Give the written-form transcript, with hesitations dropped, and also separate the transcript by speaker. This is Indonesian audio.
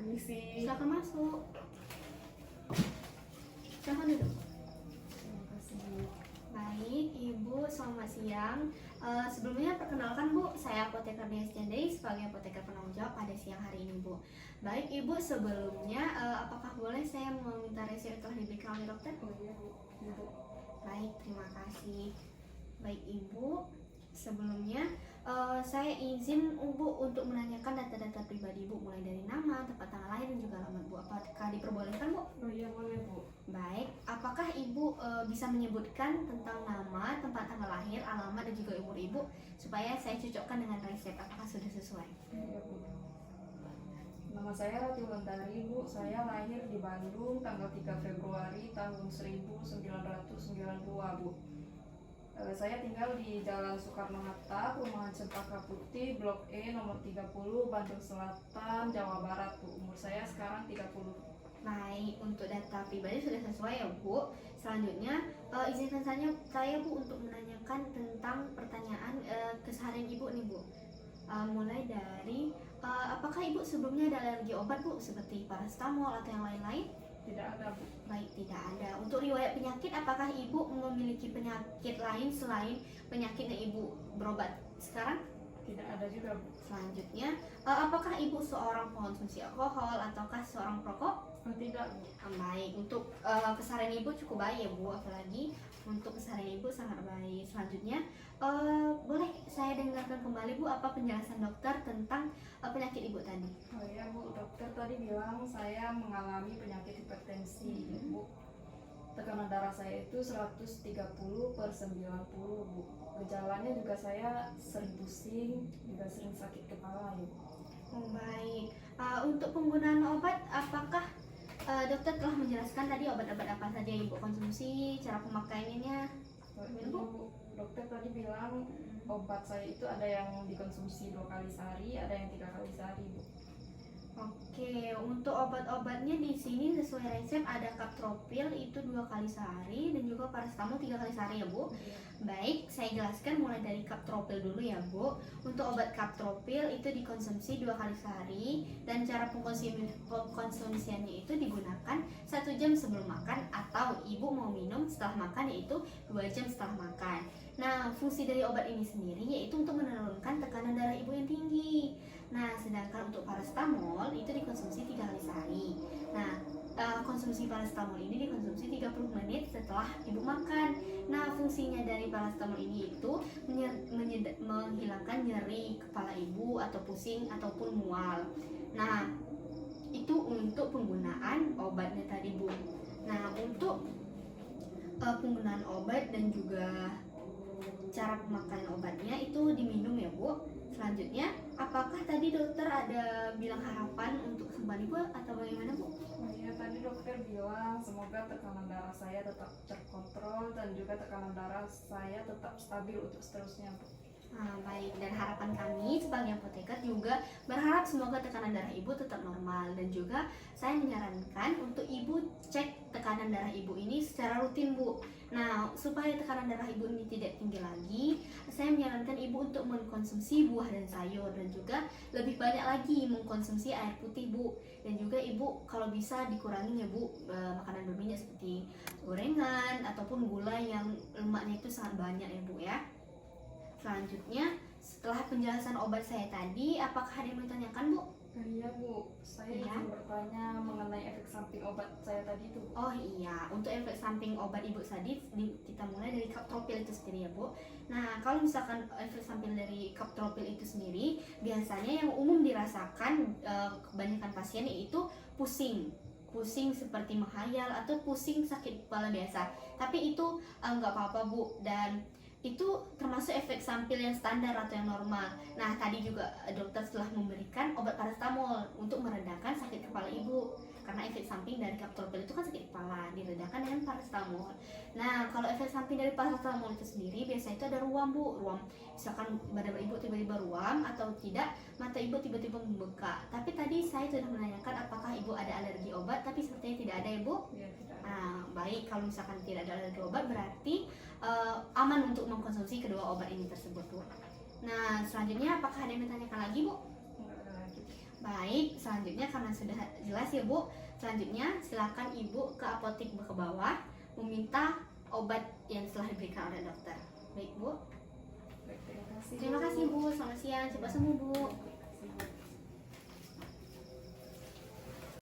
Speaker 1: Permisi.
Speaker 2: Silakan masuk. Silakan duduk.
Speaker 1: Terima kasih, Bu.
Speaker 2: Baik, Ibu, selamat siang. Sebelumnya perkenalkan Bu, saya apoteker Desjandei sebagai apoteker penanggung jawab pada siang hari ini Bu. Baik Ibu, sebelumnya apakah boleh saya meminta resep yang telah diberikan oleh dokter?
Speaker 1: Oh iya, Bu. Iya, Bu.
Speaker 2: Baik, terima kasih. Baik Ibu, sebelumnya saya izin Ibu untuk menanyakan data-data pribadi Ibu, mulai dari nama, tempat tanggal lahir, dan juga alamat Bu. Apakah diperbolehkan Bu?
Speaker 1: Oh iya, boleh, Bu.
Speaker 2: Baik, apakah Ibu bisa menyebutkan tentang nama, tempat tanggal lahir, alamat, dan juga umur Ibu supaya saya cocokkan dengan resep, apakah sudah sesuai?
Speaker 1: Iya, Bu. Nama saya Rati Wulandari, Bu. Saya lahir di Bandung tanggal 3 Februari tahun 1992, Bu. Saya tinggal di Jalan Soekarno-Hatta, Perumahan Cempaka Putih, Blok E, nomor 30, Bandung Selatan, Jawa Barat, Bu. Umur saya sekarang 30.
Speaker 2: Baik, untuk data pribadi sudah sesuai ya Bu. Selanjutnya, izinkan saya Bu untuk menanyakan tentang pertanyaan keseharian Ibu nih Bu. Mulai dari, apakah Ibu sebelumnya ada alergi obat Bu, seperti paracetamol atau yang lain-lain?
Speaker 1: Tidak ada, Bu.
Speaker 2: Baik, tidak ada. Untuk riwayat penyakit, apakah Ibu memiliki penyakit lain selain penyakit yang Ibu berobat sekarang?
Speaker 1: Tidak ada juga, Bu.
Speaker 2: Selanjutnya, apakah Ibu seorang pengonsumsi alkohol ataukah seorang perokok?
Speaker 1: Oh, tidak, Bu.
Speaker 2: Baik, untuk keseharian Ibu cukup baik ya Bu, apalagi untuk keseharian Ibu sangat baik. Selanjutnya, boleh saya dengarkan kembali Bu apa penjelasan dokter tentang penyakit Ibu tadi?
Speaker 1: Oh iya, Bu. Dokter tadi bilang saya mengalami penyakit hipertensi, Bu. Tekanan darah saya itu 130/90, Bu. Gejalanya juga saya sering pusing, juga sering sakit kepala, ya, Bu.
Speaker 2: Oh, baik. Untuk penggunaan obat, apakah dokter telah menjelaskan tadi obat-obat apa saja yang Ibu konsumsi, cara pemakaiannya?
Speaker 1: Oh, iya, Bu. Dokter tadi bilang obat saya itu ada yang dikonsumsi 2 kali sehari, ada yang 3 kali sehari, Bu.
Speaker 2: Oke, untuk obat-obatnya di sini sesuai resep ada kaptropil itu 2 kali sehari dan juga paracetamol 3 kali sehari ya Bu. Baik, saya jelaskan mulai dari kaptropil dulu ya Bu. Untuk obat kaptropil itu dikonsumsi 2 kali sehari dan cara pengkonsumsiannya itu digunakan 1 jam sebelum makan atau Ibu mau minum setelah makan yaitu 2 jam setelah makan. Nah, fungsi dari obat ini sendiri yaitu untuk menurunkan tekanan darah Ibu yang tinggi. Nah, sedangkan untuk paracetamol itu dikonsumsi 3 kali sehari. Nah, konsumsi paracetamol ini dikonsumsi 30 menit setelah Ibu makan. Nah, fungsinya dari paracetamol ini itu menghilangkan nyeri kepala Ibu atau pusing ataupun mual. Nah, itu untuk penggunaan obatnya tadi Bu. Nah, untuk penggunaan obat dan juga cara pemakaian obatnya itu diminum ya Bu. Selanjutnya, apakah tadi dokter ada bilang harapan untuk sembuh Ibu atau bagaimana Bu?
Speaker 1: Oh iya, tadi dokter bilang semoga tekanan darah saya tetap terkontrol dan juga tekanan darah saya tetap stabil untuk seterusnya, Bu.
Speaker 2: Baik, dan harapan kami sebagai apoteker juga berharap semoga tekanan darah Ibu tetap normal. Dan juga saya menyarankan untuk Ibu cek tekanan darah Ibu ini secara rutin Bu. Nah, supaya tekanan darah Ibu ini tidak tinggi lagi, saya menyarankan Ibu untuk mengkonsumsi buah dan sayur. Dan juga lebih banyak lagi mengkonsumsi air putih Bu. Dan juga Ibu kalau bisa dikurangi ya Bu makanan berminyak seperti gorengan ataupun gula yang lemaknya itu sangat banyak ya Bu ya. Selanjutnya, setelah penjelasan obat saya tadi, apakah ada yang mau ditanyakan Bu?
Speaker 1: Iya, Bu. Saya
Speaker 2: Iya.
Speaker 1: ingin bertanya mengenai efek samping obat saya tadi itu, Bu.
Speaker 2: Oh iya, untuk efek samping obat Ibu tadi kita mulai dari kaptropil itu sendiri ya Bu. Nah, kalau misalkan efek samping dari kaptropil itu sendiri, biasanya yang umum dirasakan kebanyakan pasien yaitu pusing seperti menghayal atau pusing sakit kepala biasa. Tapi itu nggak apa-apa Bu, dan itu termasuk efek samping yang standar atau yang normal. Nah, tadi juga dokter telah memberikan obat paracetamol untuk meredakan sakit kepala Ibu. Karena efek samping dari kaptropil itu kan sakit kepala, diredakan dengan paracetamol. Nah, kalau efek samping dari paracetamol itu sendiri biasanya itu ada ruam Bu. Ruam, misalkan badan Ibu tiba-tiba ruam atau tidak, mata Ibu tiba-tiba membengkak. Tapi tadi saya sudah menanyakan apakah Ibu ada alergi obat, tapi sepertinya tidak ada ya Bu.
Speaker 1: Iya, tidak.
Speaker 2: Nah, baik, kalau misalkan tidak ada alergi obat berarti aman untuk mengkonsumsi kedua obat ini tersebut Bu. Nah, selanjutnya apakah ada yang ditanyakan lagi Bu?
Speaker 1: Enggak ada lagi.
Speaker 2: Baik, selanjutnya karena sudah jelas ya Bu, selanjutnya silakan Ibu ke apotek ke bawah meminta obat yang telah diberikan oleh dokter. Baik Bu.
Speaker 1: Baik, terima kasih.
Speaker 2: Terima kasih Bu, selamat siang, cepat sembuh Bu.
Speaker 1: Terima kasih, Bu.